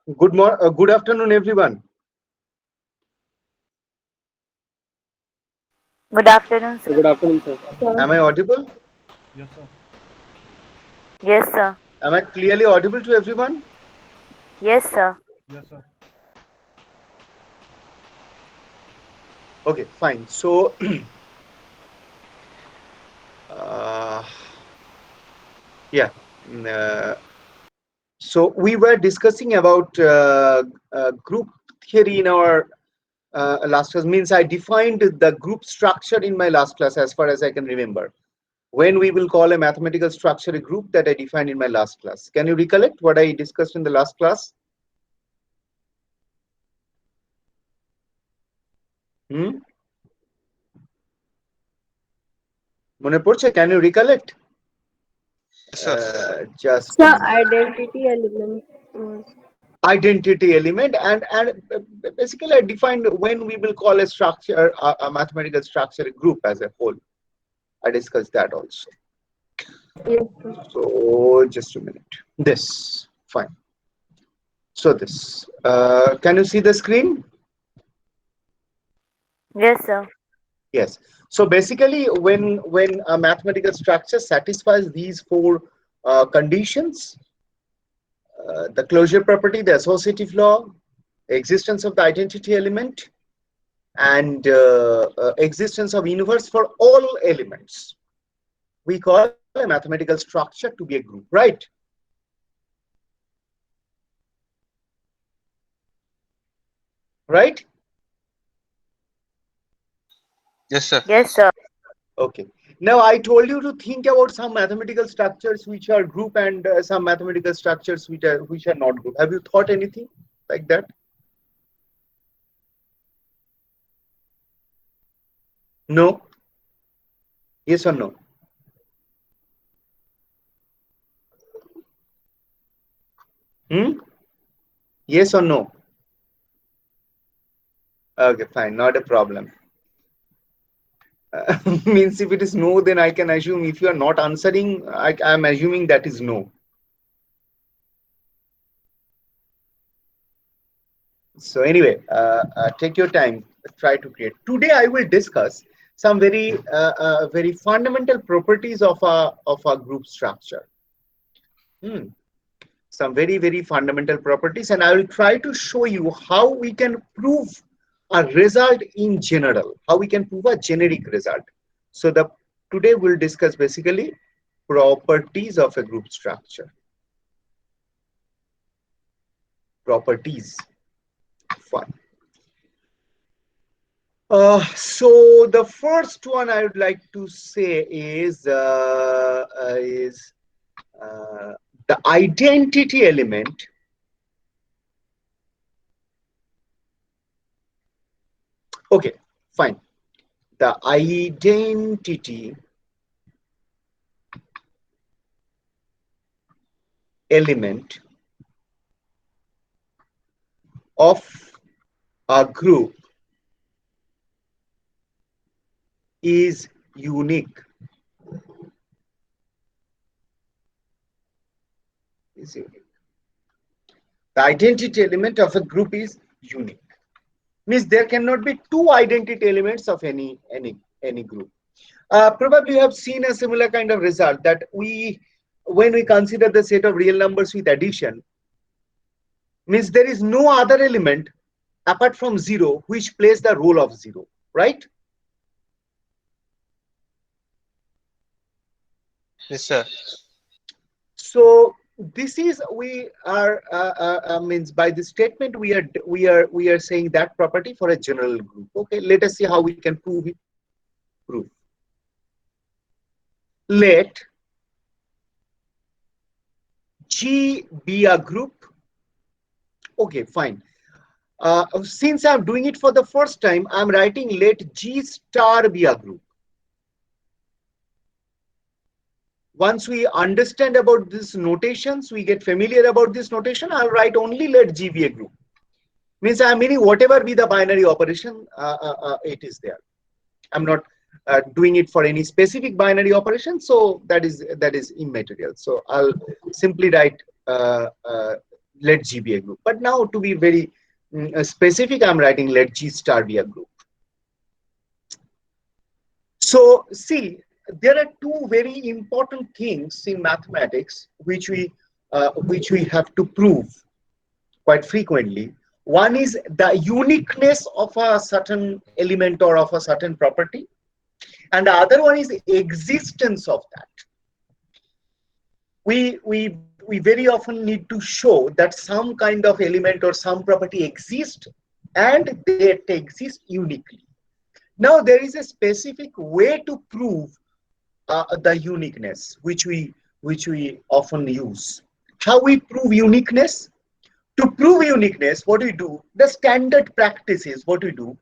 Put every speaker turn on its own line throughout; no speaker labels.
Good afternoon, everyone.
Good afternoon, sir.
Good afternoon, sir.
Am I audible?
Yes, sir.
Yes, sir.
Am I clearly audible to everyone?
Yes, sir.
Yes, sir.
Okay, fine. So, uh, yeah. mm, uh, so we were discussing about group theory in our last class. Means I defined the group structure in my last class, as far as I can remember. When we will call a mathematical structure a group, that I defined in my last class. Can you recollect what I discussed in the last class? Hmm? মনে পড়ছে? Can you recollect?
Yes, sir.
Just a
Sir,
minute.
identity element was
Identity element, and basically I defined when we will call a structure, a mathematical structure, a group as a whole. I discussed that also.
yes, sir.
So just a minute. This fine. So this can you see the screen?
Yes, sir.
Yes. So basically, when a mathematical structure satisfies these four conditions, the closure property, the associative law, existence of the identity element, and existence of universe for all elements, we call a mathematical structure to be a group, right? Right?
Yes, sir.
Yes, sir.
Okay. Now I told you to think about some mathematical structures which are group, and some mathematical structures which are not group. Have you thought anything like that? No? Yes or no? Hmm? Yes or no? Okay, fine, not a problem. Means if it is no, then I can assume if you are not answering, I am assuming that is no. So anyway, take your time, try to create. Today I will discuss some very fundamental properties of a group structure. Hmm. Some very fundamental properties, and I will try to show you how we can prove a result in general, how we can prove a generic result. So the today we'll discuss basically properties of a group structure. Properties. Fine. So the first one I would like to say is uh, the identity element. Okay, fine. The identity element of a group is unique. Is unique. The identity element of a group is unique. Means there cannot be two identity elements of any group. Probably you have seen a similar kind of result that when we consider the set of real numbers with addition, means there is no other element apart from zero which plays the role of zero, right?
Yes, sir.
So this is we are means by this statement we are saying that property for a general group. Okay, let us see how we can prove it. Prove. Let G be a group. Okay, fine. Since I'm doing it for the first time, I'm writing let G star be a group. Once we understand about these notations, we get familiar about this notation, I'll write only let G be a group. Means I'm meaning whatever be the binary operation, it is there. I'm not doing it for any specific binary operation, so that is immaterial. So I'll simply write let G be a group. But now to be very specific, I'm writing let G star be a group. So see, there are two very important things in mathematics which we have to prove quite frequently. One is the uniqueness of a certain element or of a certain property, and the other one is the existence of that. We very often need to show that some kind of element or some property exists and they exist uniquely. Now there is a specific way to prove the uniqueness which we often use. How we prove uniqueness? To prove uniqueness, what we do, the standard practice is what we do,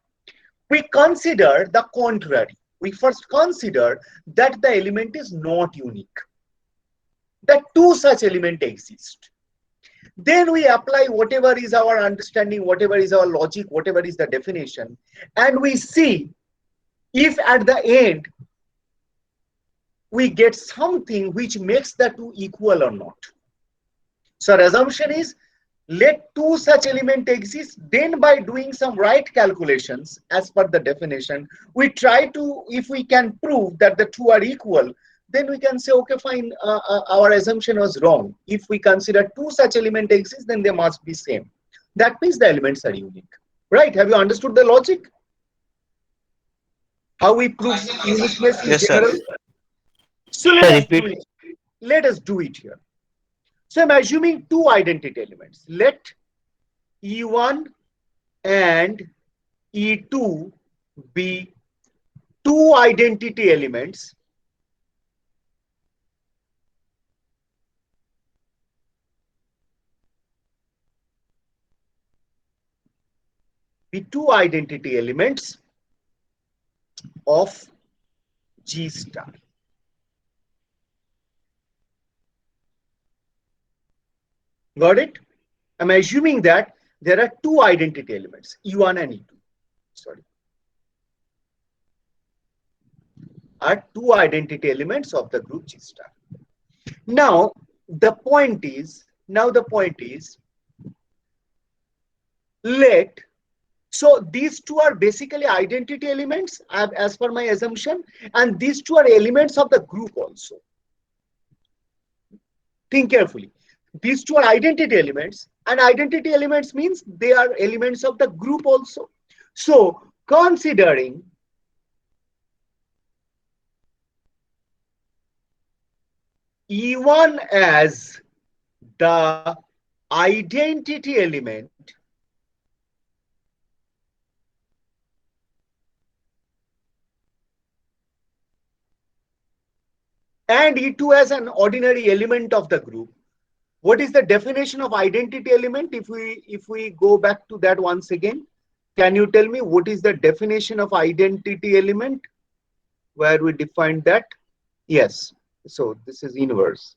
we consider the contrary. We first consider that the element is not unique, that two such elements exist. Then we apply whatever is our understanding, whatever is our logic, whatever is the definition, and we see if at the end we get something which makes the two equal or not. So our assumption is let two such elements exist, then by doing some right calculations as per the definition, we try to, if we can prove that the two are equal, then we can say, okay, fine, our assumption was wrong. If we consider two such elements exist, then they must be same. That means the elements are unique. Right? Have you understood the logic? How we prove uniqueness in
Yes, sir.
general? So let us do it here. So I'm assuming two identity elements. Let E1 and E2 be two identity elements of G star. Got it? I'm assuming that there are two identity elements, E1 and E2. Sorry. Are two identity elements of the group G star. Now the point is, let, so these two are basically identity elements as per my assumption, and these two are elements of the group also. Think carefully. These two are identity elements, and identity elements means they are elements of the group also. So considering E1 as the identity element and E2 as an ordinary element of the group, what is the definition of identity element? If we go back to that once again, can you tell me what is the definition of identity element? Where we defined that? Yes. So this is inverse.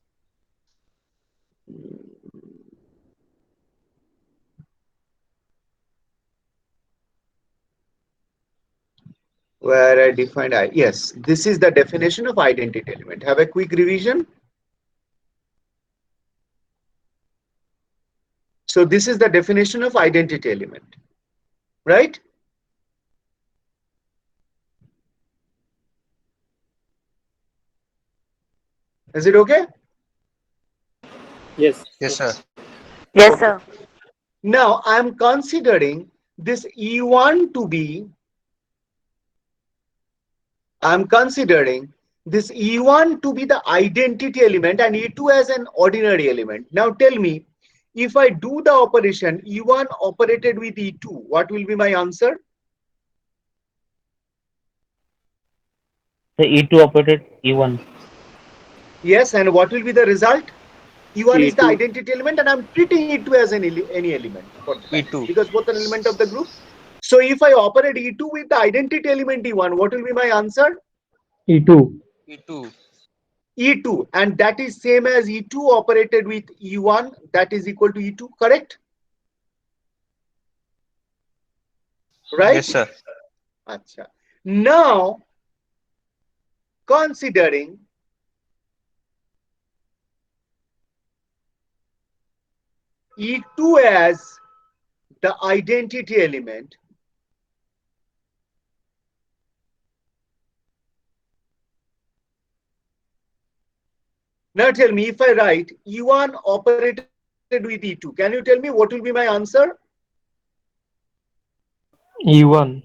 Where I defined yes, this is the definition of identity element. Have a quick revision. So this is the definition of identity element, right? Is it okay?
Yes.
Yes, sir.
Yes, sir.
Now I am considering this E1 to be, I'm considering this E1 to be the identity element and E2 as an ordinary element. Now tell me, if I do the operation E1 operated with E2, what will be my answer?
The E2 operated E1.
Yes, and what will be the result? E1 is the
E2.
identity element and I'm treating E2 as any element for the time,
E2.
because both an element of the group. So if I operate E2 with the identity element E1, what will be my answer?
E2.
E2.
E2, and that is same as E2 operated with E1, that is equal to E2, correct? Right?
Yes, sir.
Achha. Now, considering E2 as the identity element, now tell me, if I write E1 operated with E2, can you tell me what will be my answer?
E1.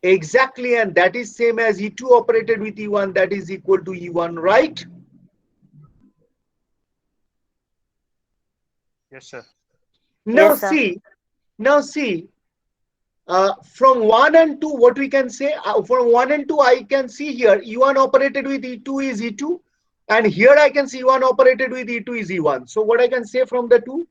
Exactly, and that is same as E2 operated with E1, that is equal to E1, right?
Yes, sir.
Now
Yes, sir.
see, from 1 and 2, what we can say, from 1 and 2, I can see here E1 operated with E2 is E2, and here I can see E1 operated with E2 is E1. So what I can say from the two?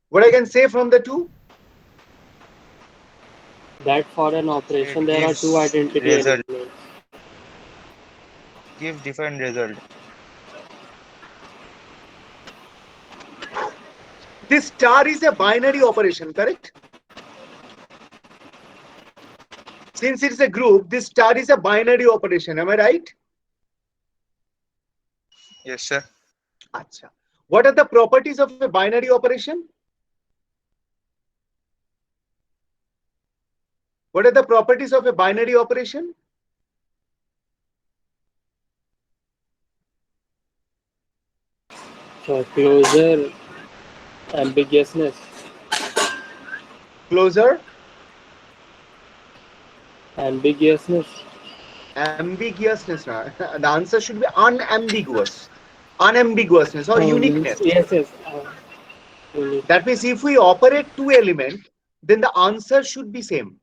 What I can say from the two?
That for an operation
It
there are two
gives
identity
result.
elements.
Give different result.
This star is a binary operation, correct? Since it's a group, this star is a binary operation. Am I right?
Yes, sir.
Acha. What are the properties of a binary operation? What are the properties of a binary operation?
So closure, ambiguousness,
Closure,
ambiguousness.
ambiguousness. The answer should be unambiguous. Unambiguousness or
Means
uniqueness.
yes, yes. Unique.
That means if we operate two element, then the answer should be same.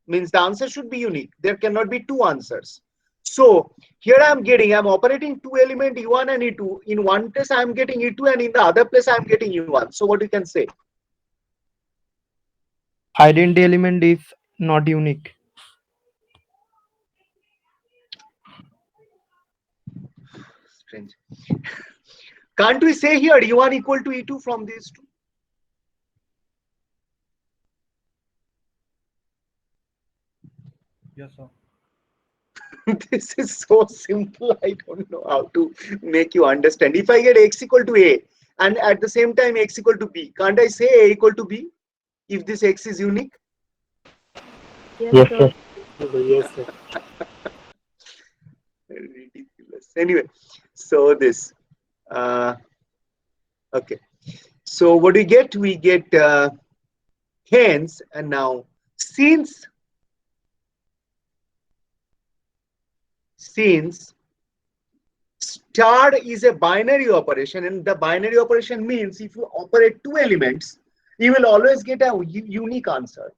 Means the answer should be unique. There cannot be two answers. So here I'm operating two element E1 and E2. In one place I'm getting E2 and in the other place I'm getting E1. So what you can say?
Identity element is not unique.
Strange. Can't we say here E1 equal to E2 from these two?
Yes, sir.
This is so simple. I don't know how to make you understand. If I get X equal to A and at the same time X equal to B, can't I say A equal to B if this X is unique?
Yes,
Yes,
sir.
sir.
Yes, sir.
Ridiculous. Anyway, so this. Okay. So what do we get? We get hence, and now since star is a binary operation, and the binary operation means if you operate two elements, you will always get a unique answer.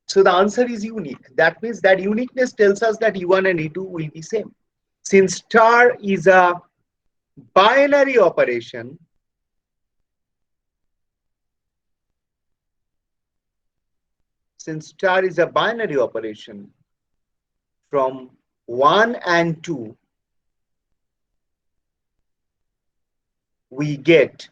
So the answer is unique. That means that uniqueness tells us that E1 and E2 will be same. Since star is a binary operation, from 1 and 2, we get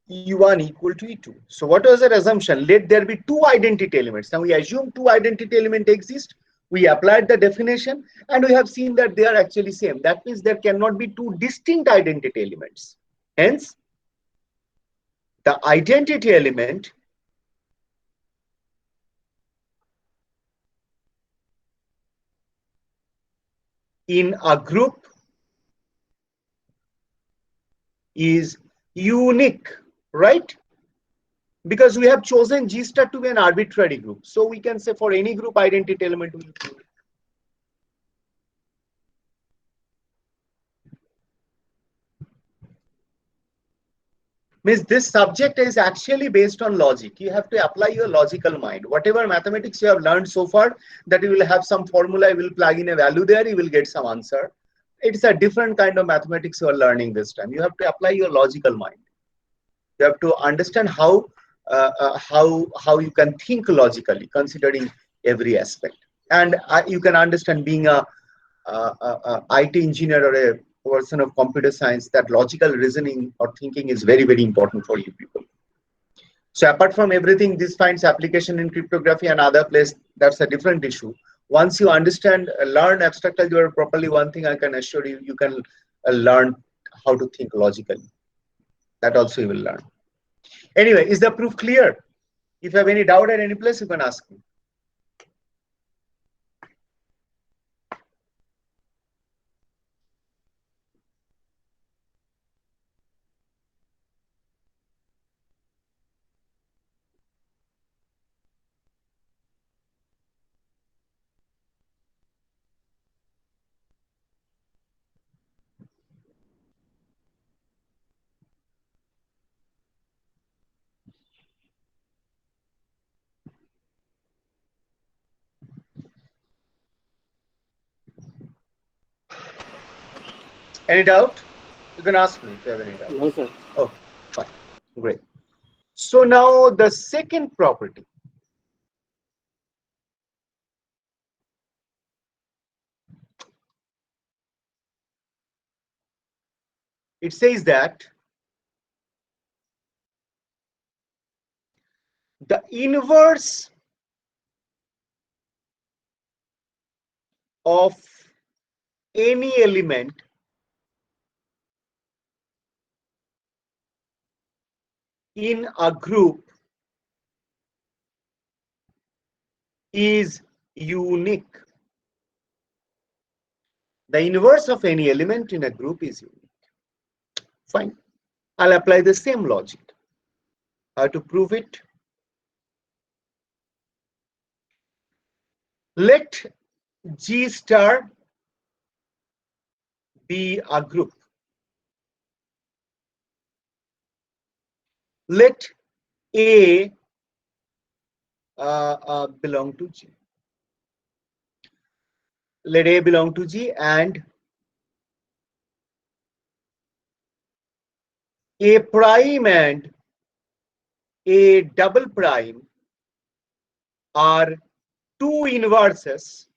E1 equal to E2. So what was our assumption? Let there be two identity elements. Now we assume two identity elements exist. We applied the definition and we have seen that they are actually same. That means there cannot be two distinct identity elements. Hence, the identity element in a group is unique, right? Because we have chosen G star to be an arbitrary group. So we can say for any group, identity element will be unique. Means this subject is actually based on logic. You have to apply your logical mind. Whatever mathematics you have learned so far, that you will have some formula, you will plug in a value there, you will get some answer. It's a different kind of mathematics you are learning this time. You have to apply your logical mind. You have to understand how you can think logically, considering every aspect. And you can understand being a IT engineer or a person of computer science, that logical reasoning or thinking is very, very important for you people. So apart from everything, this finds application in cryptography and other place. That's a different issue. Once you understand, learn abstract algebra properly, one thing I can assure you, you can learn how to think logically. That also you will learn. Anyway, is the proof clear? If you have any doubt at any place, you can ask me. Any doubt? You can ask me if you have any doubt.
No, sir.
Oh, fine. Great. So now the second property. It says that the inverse of any element in a group is unique. The inverse of any element in a group is unique. Fine. I'll apply the same logic. How to prove it? Let G star be a group. Let A belong to G. Let A belong to G and A prime and A double prime are two inverses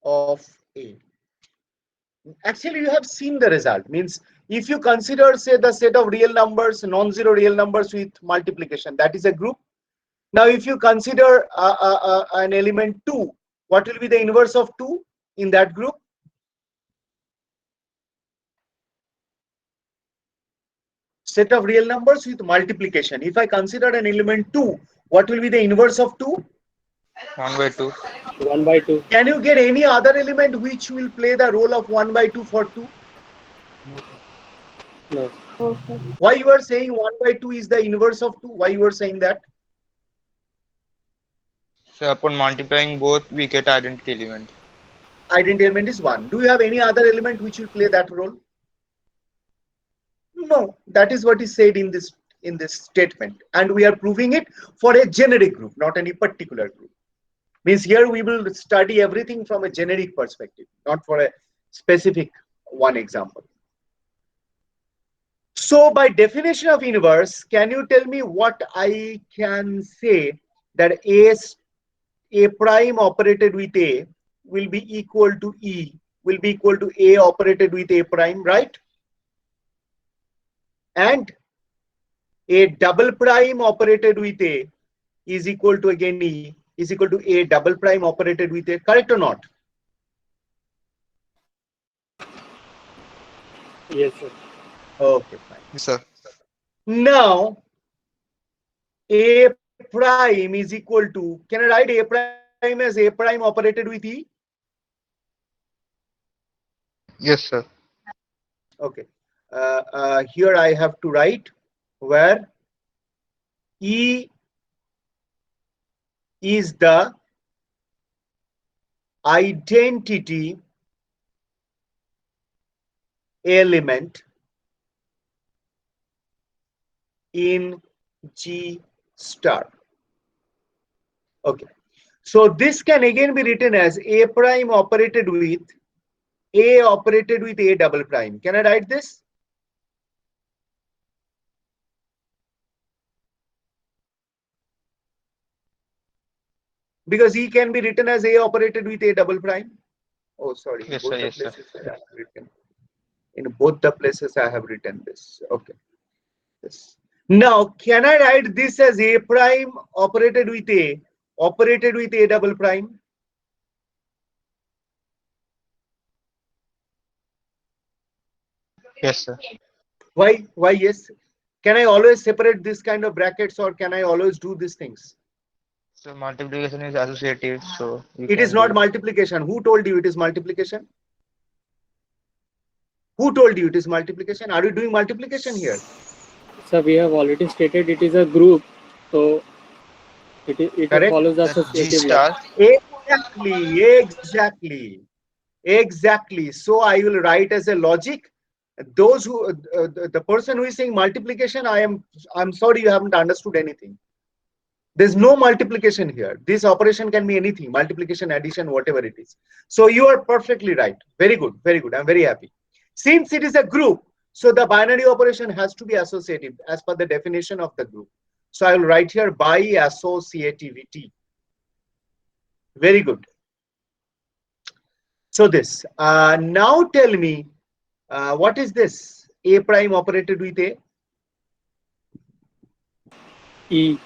of A. Actually, you have seen the result. Means if you consider, say, the set of real numbers, non-zero real numbers with multiplication, that is a group. Now, if you consider an element 2, what will be the inverse of 2 in that group? Set of real numbers with multiplication. If I consider an element 2, what will be the inverse of 2?
1 by 2.
1 by 2.
Can you get any other element which will play the role of 1 by 2 for 2?
No.
Okay.
Why you are saying 1 by 2 is the inverse of 2? Why you are saying that?
So upon multiplying both, we get identity element.
Identity element is 1. Do you have any other element which will play that role? No, that is what is said in this statement, and we are proving it for a generic group, not any particular group. Means here we will study everything from a generic perspective, not for a specific one example. So by definition of inverse, can you tell me what I can say that A prime operated with A will be equal to E, will be equal to A operated with A prime, right? And A double prime operated with A is equal to again E is equal to A double prime operated with A, correct or not?
Yes, sir.
Okay, fine.
Yes, sir.
Now A prime is equal to, can I write A prime as A prime operated with E?
Yes, sir.
Okay. Here I have to write where E is the identity element in G star. Okay. So this can again be written as A prime operated with A operated with A double prime. Can I write this? Because E can be written as A operated with A double prime. Oh, sorry.
Yes,
Both
sir.
the
Yes, sir.
places where I have written In both the places I have written this. Okay. Yes. Now, can I write this as A prime operated with A double prime?
Yes, sir.
Why? Why yes? Can I always separate this kind of brackets, or can I always do these things?
So multiplication is associative, so you
It is
can
not
do.
multiplication. Who told you it is multiplication? Who told you it is multiplication? Are you doing multiplication here?
So we have already stated it is a group, so it
Correct?
follows
The G
associative law.
star.
Exactly, exactly, exactly. So I will write as a logic. Those who, the person who is saying multiplication, I'm sorry, you haven't understood anything. There's no multiplication here. This operation can be anything, multiplication, addition, whatever it is. So you are perfectly right. Very good, very good. I'm very happy. Since it is a group, so the binary operation has to be associative as per the definition of the group. So I will write here by associativity. Very good. So this. Now tell me, what is this? A prime operated with A.
E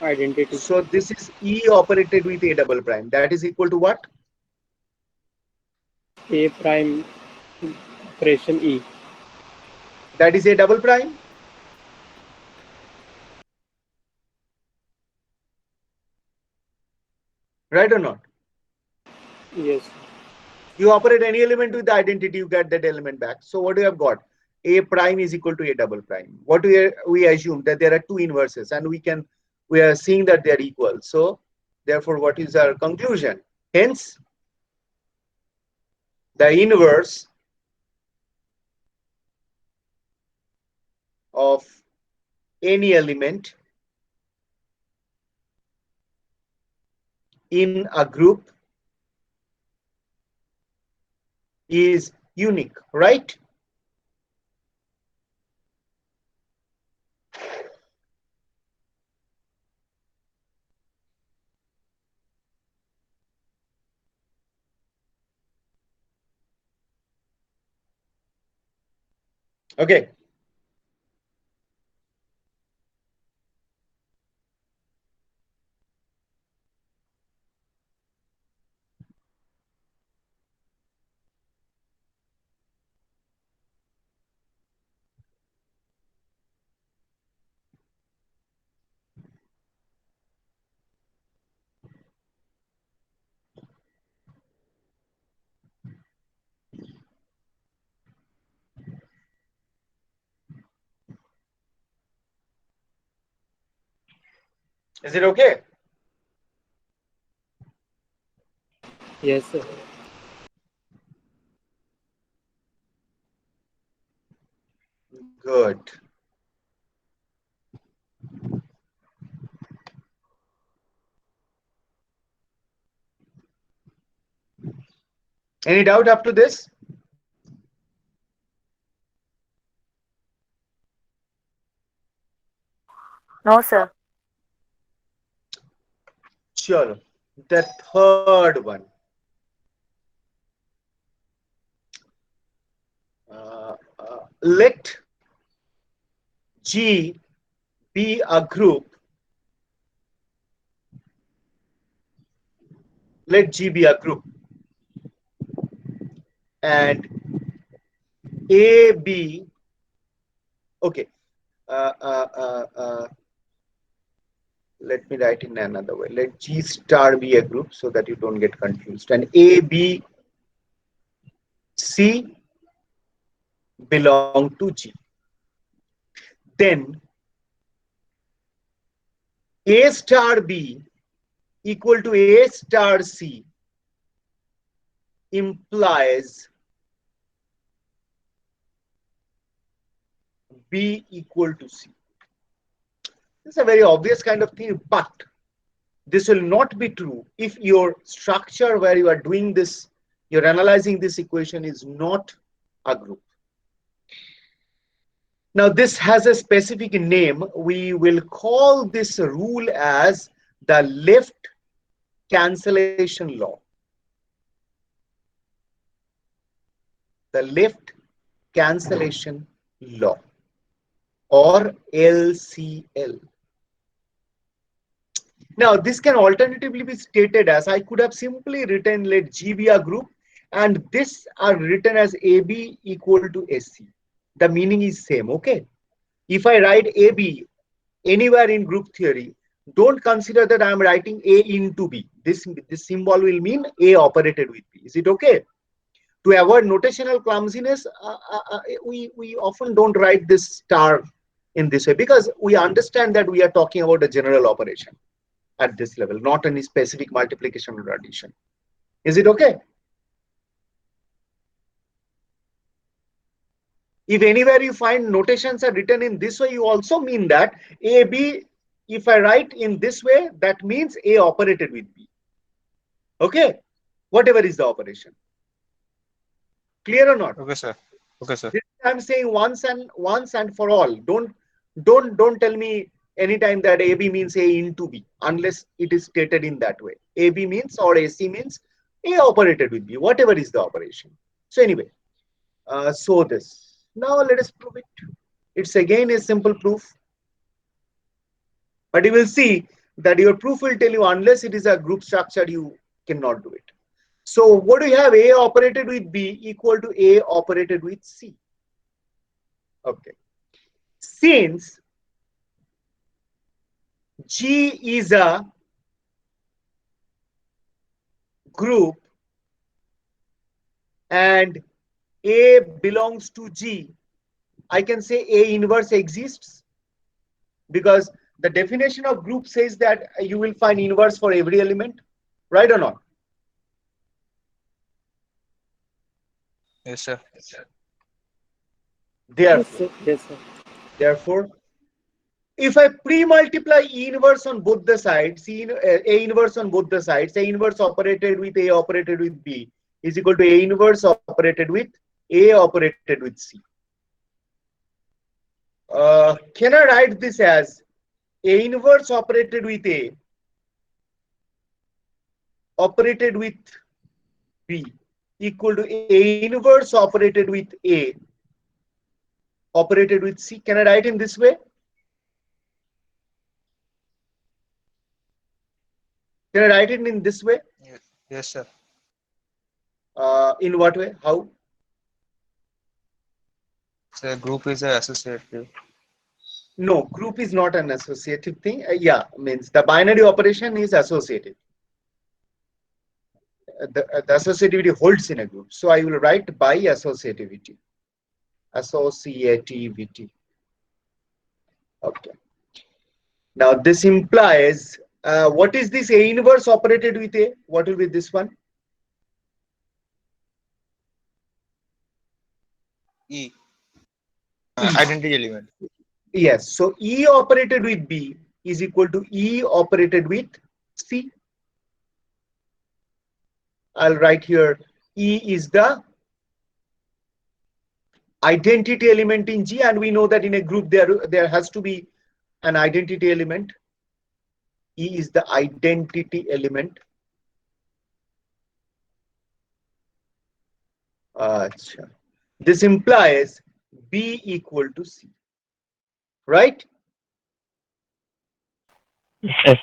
identity.
So this is E operated with A double prime. That is equal to what?
A prime operation E.
That is A double prime. Right or not?
Yes.
You operate any element with the identity, you get that element back. So what do you have got? A prime is equal to A double prime. What we assume that there are two inverses, and we are seeing that they are equal. So therefore, what is our conclusion? Hence, the inverse of any element in a group is unique, right? Okay. Is it okay?
Yes, sir.
Good. Any doubt up to this?
No, sir.
Sure. The third one. Let G be a group. Let G be a group, and A B. Okay. Uh, uh, uh, uh, Let me write in another way. Let G star be a group so that you don't get confused. And A, B, C belong to G. Then A star B equal to A star C implies B equal to C. This is a very obvious kind of thing, but this will not be true if your structure where you are doing this, you're analyzing this equation is not a group. Now this has a specific name. We will call this rule as the left cancellation law. The left cancellation law, or LCL. Now, this can alternatively be stated as, I could have simply written, let G be a group, and this are written as AB equal to SC. The meaning is same, okay? If I write AB anywhere in group theory, don't consider that I am writing A into B. This symbol will mean A operated with B. Is it okay? To avoid notational clumsiness, we often don't write this star in this way, because we understand that we are talking about a general operation at this level, not any specific multiplication or addition. Is it okay? If anywhere you find notations are written in this way, you also mean that AB, if I write in this way, that means A operated with B. Okay? Whatever is the operation. Clear or not?
Okay, sir. Okay, sir.
This I'm saying once and for all. Don't tell me anytime that AB means A into B, unless it is stated in that way. AB means, or AC means, A operated with B, whatever is the operation. So anyway, so this. Now let us prove it. It's again a simple proof. But you will see that your proof will tell you, unless it is a group structure, you cannot do it. So what do you have? A operated with B equal to A operated with C. Okay. Since G is a group and A belongs to G, I can say A inverse exists, because the definition of group says that you will find inverse for every element, right or not?
Yes, sir.
Therefore, if I pre-multiply E inverse on both the sides, A inverse on both the sides, A inverse operated with A operated with B is equal to A inverse operated with A operated with C. Can I write this as A inverse operated with A operated with B equal to A inverse operated with A operated with C? Can I write in this way? Can I write it in this way?
Yes, sir.
In what way? How?
So group is associative.
No, group is not an associative thing. Yeah, means the binary operation is associative. The associativity holds in a group. So I will write by associativity. Associativity. Okay. Now this implies, what is this A inverse operated with A? What will be this one?
E. Identity element.
Yes. So E operated with B is equal to E operated with C. I'll write here E is the identity element in G, and we know that in a group there has to be an identity element. E is the identity element. This implies B equal to C, right?
Yes.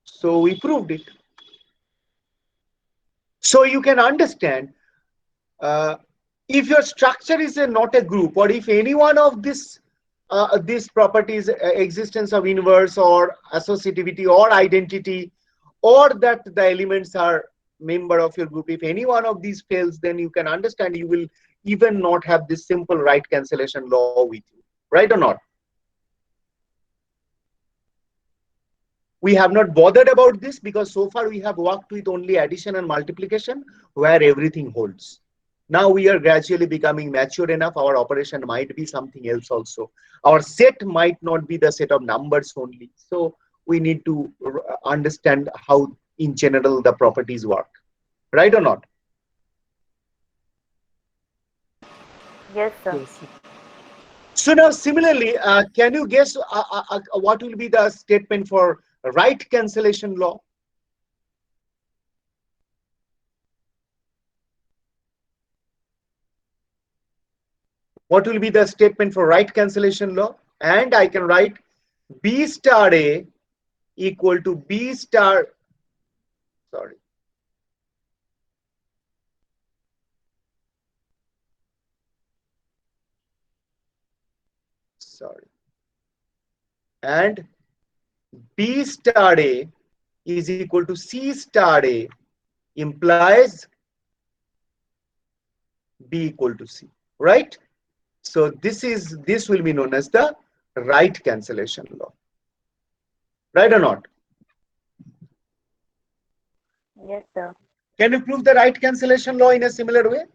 So we proved it. So you can understand, if your structure is not a group, or if any one of these properties, existence of inverse or associativity or identity, or that the elements are member of your group, if any one of these fails, then you can understand you will even not have this simple right cancellation law with you, right or not? We have not bothered about this because so far we have worked with only addition and multiplication where everything holds. Now we are gradually becoming mature enough. Our operation might be something else also. Our set might not be the set of numbers only. So we need to understand how in general the properties work, right or not?
Yes, sir.
Yes, sir.
So now similarly, can you guess what will be the statement for right cancellation law? What will be the statement for right cancellation law? And I can write B star A equal to B star, sorry, and B star A is equal to C star A implies B equal to C, right? So this will be known as the right cancellation law, right or not?
Yes, sir.
Can you prove the right cancellation law in a similar way?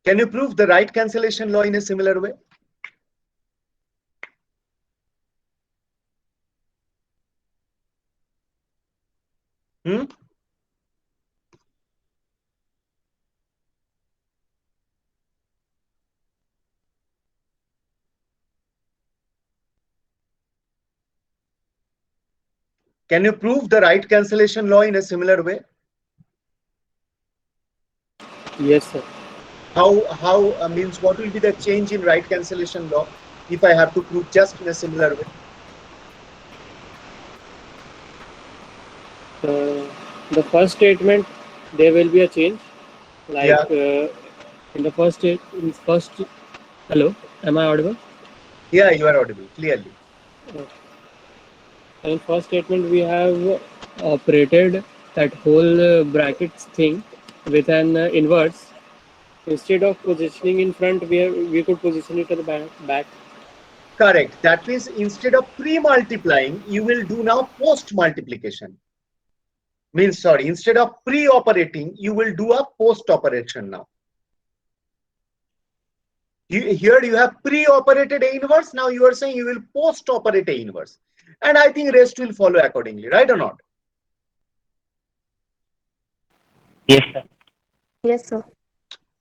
Can you prove the right cancellation law in a similar way? Hmm? Can you prove the right cancellation law in a similar way?
Yes, sir.
How means what will be the change in right cancellation law if I have to prove just in a similar way?
The first statement, there will be a change. Like
Yeah.
in the first. Hello, am I audible?
Yeah, you are audible clearly.
In first statement, we have operated that whole brackets thing with an inverse. Instead of positioning in front, we could position it at the back.
Correct. That means instead of pre-multiplying, you will do now post-multiplication. Means, sorry, instead of pre-operating, you will do a post-operation now. Here you have pre-operated A inverse. Now you are saying you will post-operate A inverse. And I think rest will follow accordingly, right or not?
Yes, sir.
Yes, sir.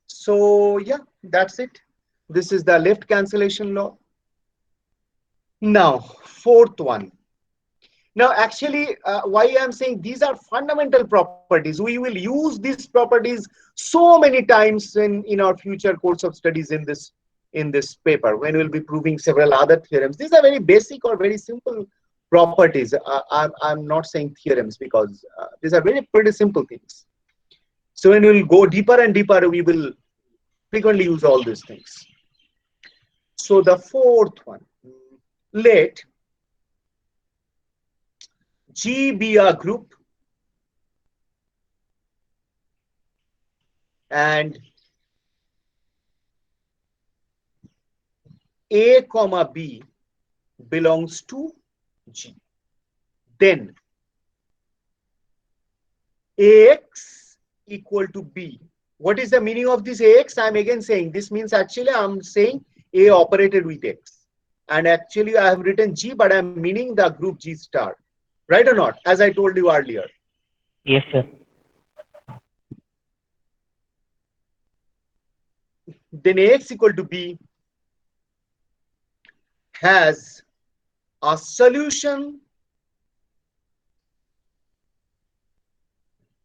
So yeah, that's it. This is the left cancellation law. Now, fourth one. Now, actually, why I'm saying these are fundamental properties. We will use these properties so many times in our future course of studies in this paper when we'll be proving several other theorems. These are very basic or very simple properties. I'm not saying theorems because these are very pretty simple things. So when we'll go deeper and deeper, we will frequently use all these things. So the fourth one, let G be a group and A comma B belongs to G. Then AX equal to B. What is the meaning of this AX? I'm again saying this means actually I'm saying A operated with X. And actually I have written G, but I'm meaning the group G star. Right or not? As I told you earlier.
Yes, sir.
Then AX equal to B has a solution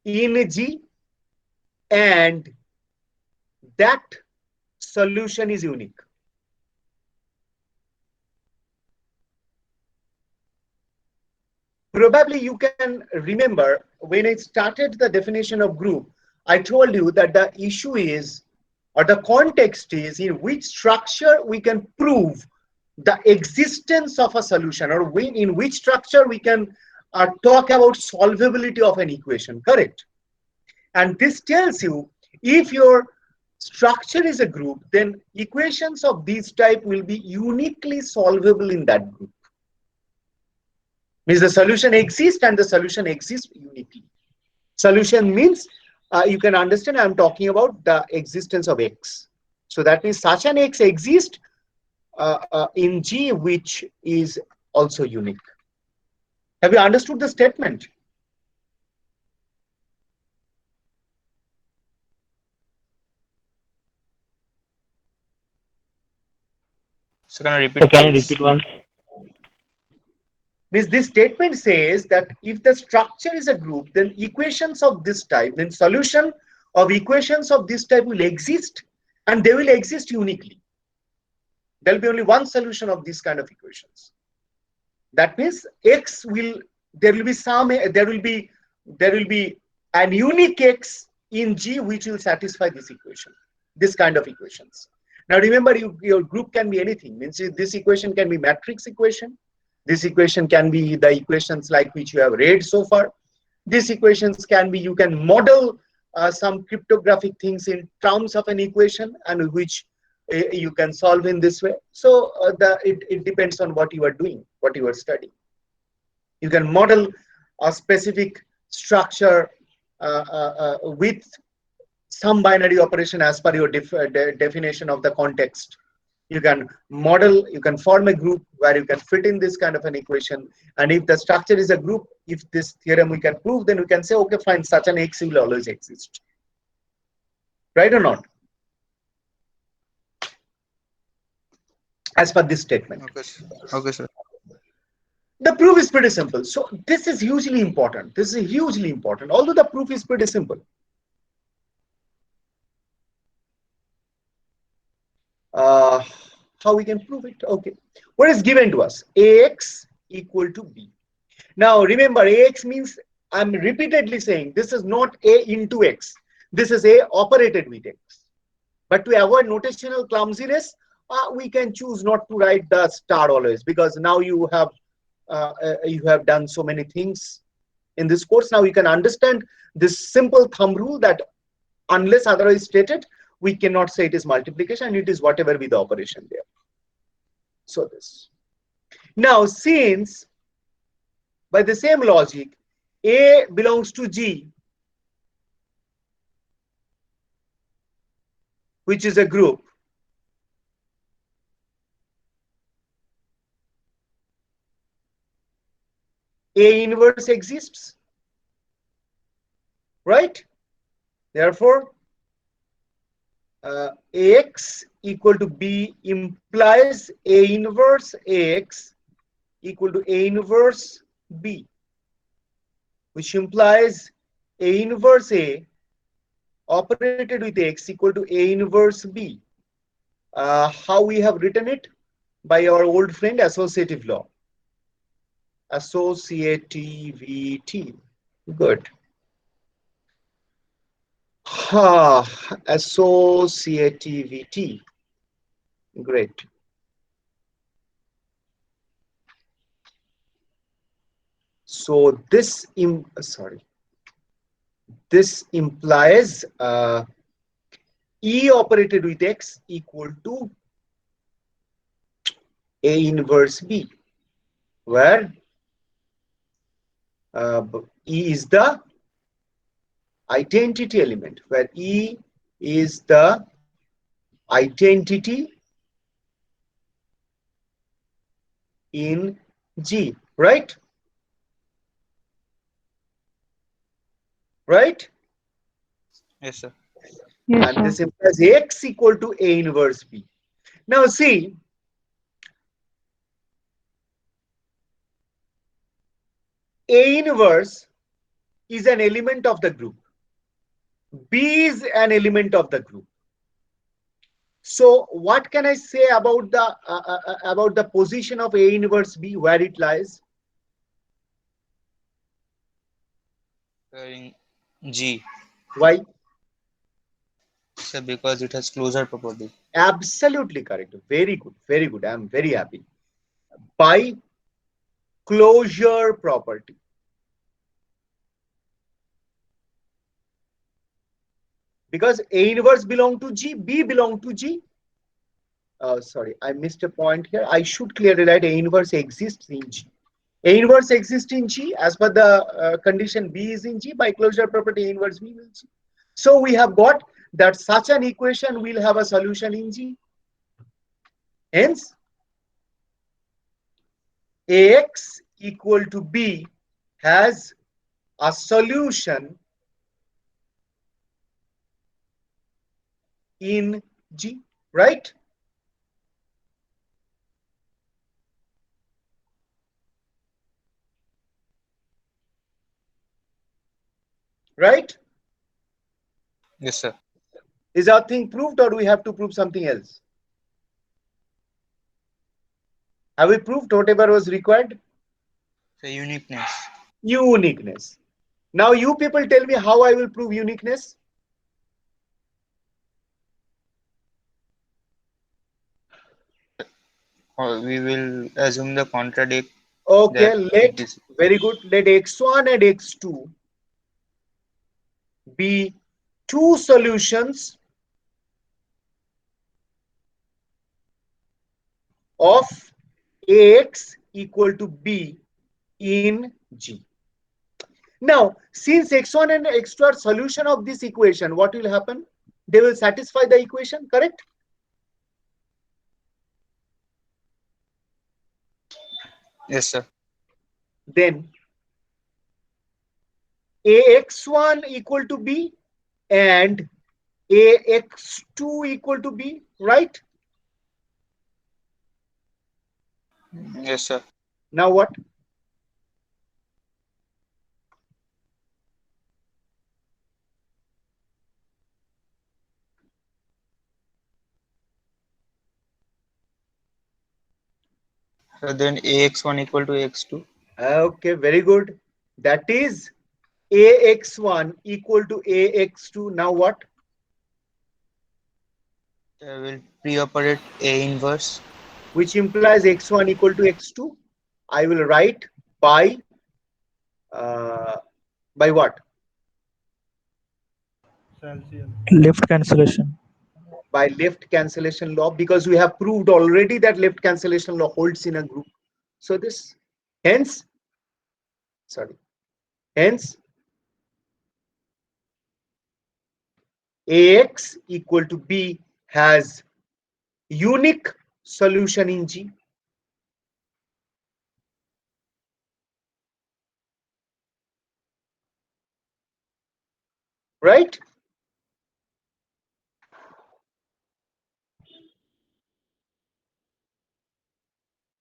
in G and that solution is unique. Probably you can remember when I started the definition of group, I told you that the issue is, or the context is, in which structure we can prove the existence of a solution, or in which structure we can talk about solvability of an equation, correct? And this tells you if your structure is a group, then equations of this type will be uniquely solvable in that group. Means the solution exists and the solution exists uniquely. Solution means you can understand I'm talking about the existence of X. So that means such an X exists in G which is also unique. Have you understood the statement?
So can I repeat,
So can you
please?
repeat once?
Means this statement says that if the structure is a group, then equations of this type, then solution of equations of this type will exist, and they will exist uniquely. There will be only one solution of this kind of equations. That means x will, there will be an unique x in G which will satisfy this equation, this kind of equations. Now remember, your group can be anything. Means this equation can be matrix equation. This equation can be the equations like which you have read so far. These equations can be, you can model some cryptographic things in terms of an equation, and which you can solve in this way. So it depends on what you are doing, what you are studying. You can model a specific structure with some binary operation as per your definition of the context. You can model, you can form a group where you can fit in this kind of an equation. And if the structure is a group, if this theorem we can prove, then we can say, okay, fine, such an X will always exist. Right or not? As per this statement.
Okay, sir. Okay, sir.
The proof is pretty simple. So this is hugely important. This is hugely important, although the proof is pretty simple. How we can prove it? Okay. What is given to us? Ax equal to b. Now remember, Ax means, I'm repeatedly saying, this is not A into X. This is A operated with X. But to avoid notational clumsiness, we can choose not to write the star always, because now you have done so many things in this course. Now you can understand this simple thumb rule that unless otherwise stated, we cannot say it is multiplication, it is whatever be the operation there. So this. Now since by the same logic, A belongs to G, which is a group, A inverse exists, right? Therefore, Ax equal to B implies A inverse Ax equal to A inverse B, which implies A inverse A operated with X equal to A inverse B. How we have written it? By our old friend associative law. Associativity. Good. Associativity. Great. So this this implies E operated with X equal to A inverse B, where E is the identity element, where E is the identity in G, right? Right?
Yes, sir.
Yes,
And this
sir.
implies X equal to A inverse B. Now see, A inverse is an element of the group. B is an element of the group. So what can I say about the position of A inverse B, where it lies?
In G.
Why?
Sir, because it has closure property.
Absolutely correct. Very good. Very good. I'm very happy. By closure property. Because A inverse belong to G, B belong to G. Sorry, I missed a point here. I should clearly write A inverse exists in G. A inverse exists in G as per the condition B is in G. By closure property, A inverse B will G. So we have got that such an equation will have a solution in G. Hence, Ax equal to B has a solution in G, right? right?
Yes, sir.
Is our thing proved, or do we have to prove something else? Have we proved whatever was required?
The uniqueness.
Uniqueness. Now you people tell me how I will prove uniqueness.
Or we will assume the contradict
Okay,
that it
let,
is.
very good, let x1 and x2 be two solutions of ax equal to b in G. Now, since x1 and x2 are solution of this equation, what will happen? They will satisfy the equation, correct?
Yes, sir.
Then ax1 equal to b and ax2 equal to b, right?
Yes, sir.
Now what?
So then ax1 equal to x2.
Okay, very good. That is ax1 equal to ax2. Now what?
I will pre-operate A inverse.
Which implies x1 equal to x2. I will write uh, by what?
Left cancellation.
By left cancellation law, because we have proved already that left cancellation law holds in a group. So this, hence, hence ax equal to b has unique solution in G. Right?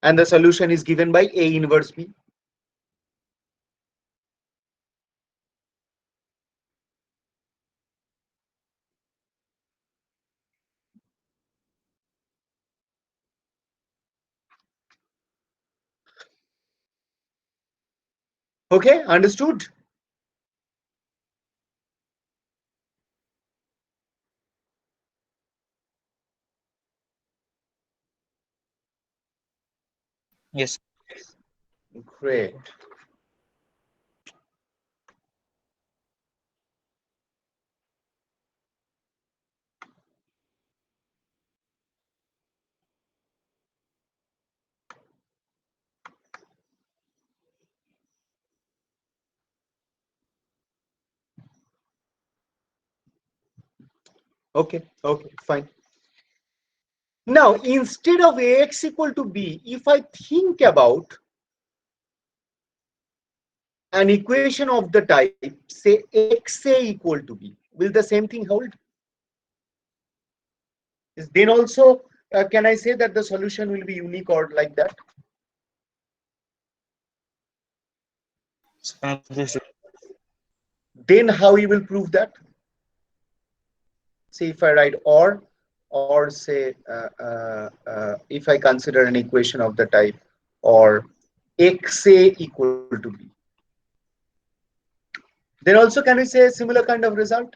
And the solution is given by A inverse B. Okay, understood?
Yes.
Great. Okay, fine. Now, instead of Ax equal to B, if I think about an equation of the type, say xa equal to B, will the same thing hold? Then also, can I say that the solution will be unique or like that? Then how you will prove that? Say if I write or say if I consider an equation of the type or xa equal to b, then also can we say a similar kind of result?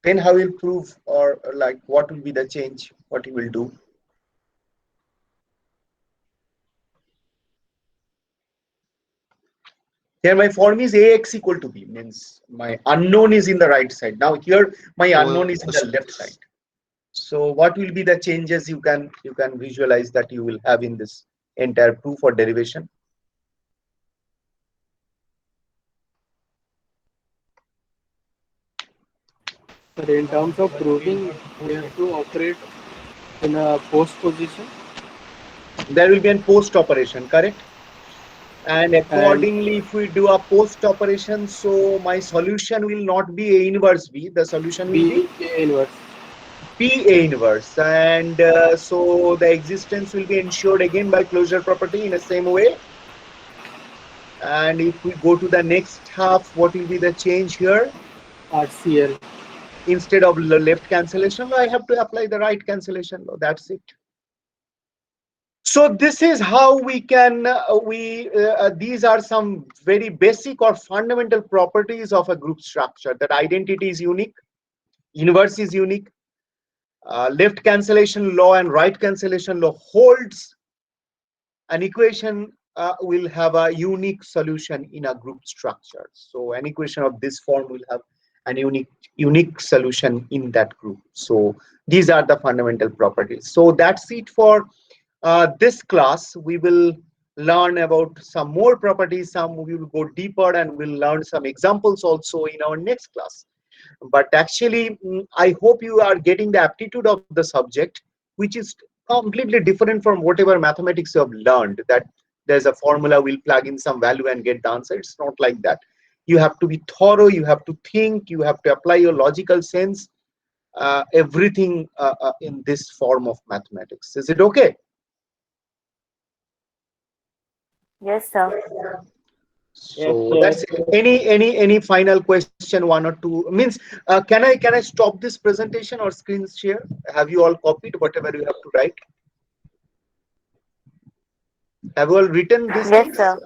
Then how will prove, or like what will be the change, what you will do? Here my form is ax equal to b, means my unknown is in the right side. Now here my unknown is in the left side. So what will be the changes you can visualize that you will have in this entire proof or derivation?
But in terms of proving, we have to operate in a post position.
There will be a post operation, correct? And accordingly, if we do a post operation, so my solution will not be A inverse B, the solution will be
A inverse.
B A inverse. And so the existence will be ensured again by closure property in the same way. And if we go to the next half, what will be the change here?
RCL.
Instead of the left cancellation law, I have to apply the right cancellation law. That's it. So this is how we can, these are some very basic or fundamental properties of a group structure, that identity is unique, inverse is unique, left cancellation law and right cancellation law holds, an equation will have a unique solution in a group structure. So an equation of this form will have an unique solution in that group. So these are the fundamental properties. So that's it for this class. We will learn about some more properties, some we will go deeper, and we'll learn some examples also in our next class. But actually, I hope you are getting the aptitude of the subject, which is completely different from whatever mathematics you have learned, that there's a formula, we'll plug in some value and get the answer. It's not like that. You have to be thorough, you have to think, you have to apply your logical sense, everything in this form of mathematics. Is it okay?
Yes, sir.
So that's it. Any final question, one or two? Means can I stop this presentation or screen share? Have you all copied whatever you have to write? Have you all written this?
Yes, sir.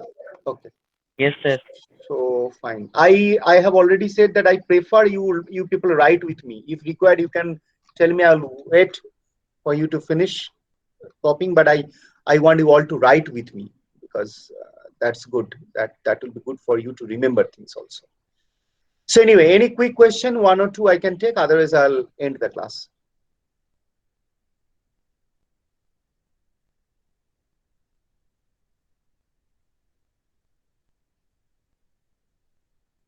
Okay.
Yes, sir.
So fine. I have already said that I prefer you people write with me. If required, you can tell me. I'll wait for you to finish copying, but I want you all to write with me, because that's good. That will be good for you to remember things also. So anyway, any quick question, one or two I can take, otherwise I'll end the class.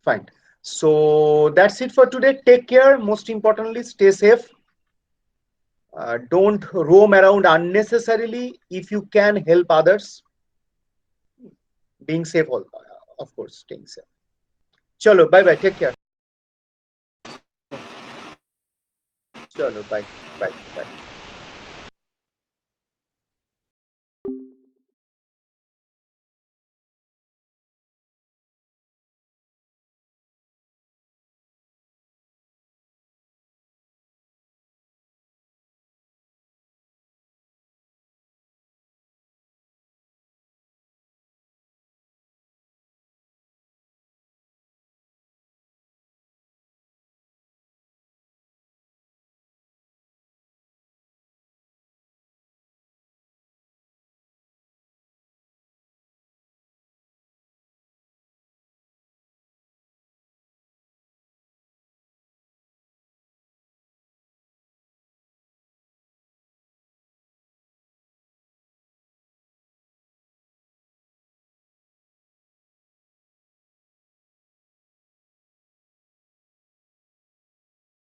Fine. So that's it for today. Take care. Most importantly, stay safe. Don't roam around unnecessarily. If you can, help others. Being safe, of course, staying safe. Chalo, bye bye. Take care. Chalo, bye. Bye. Bye.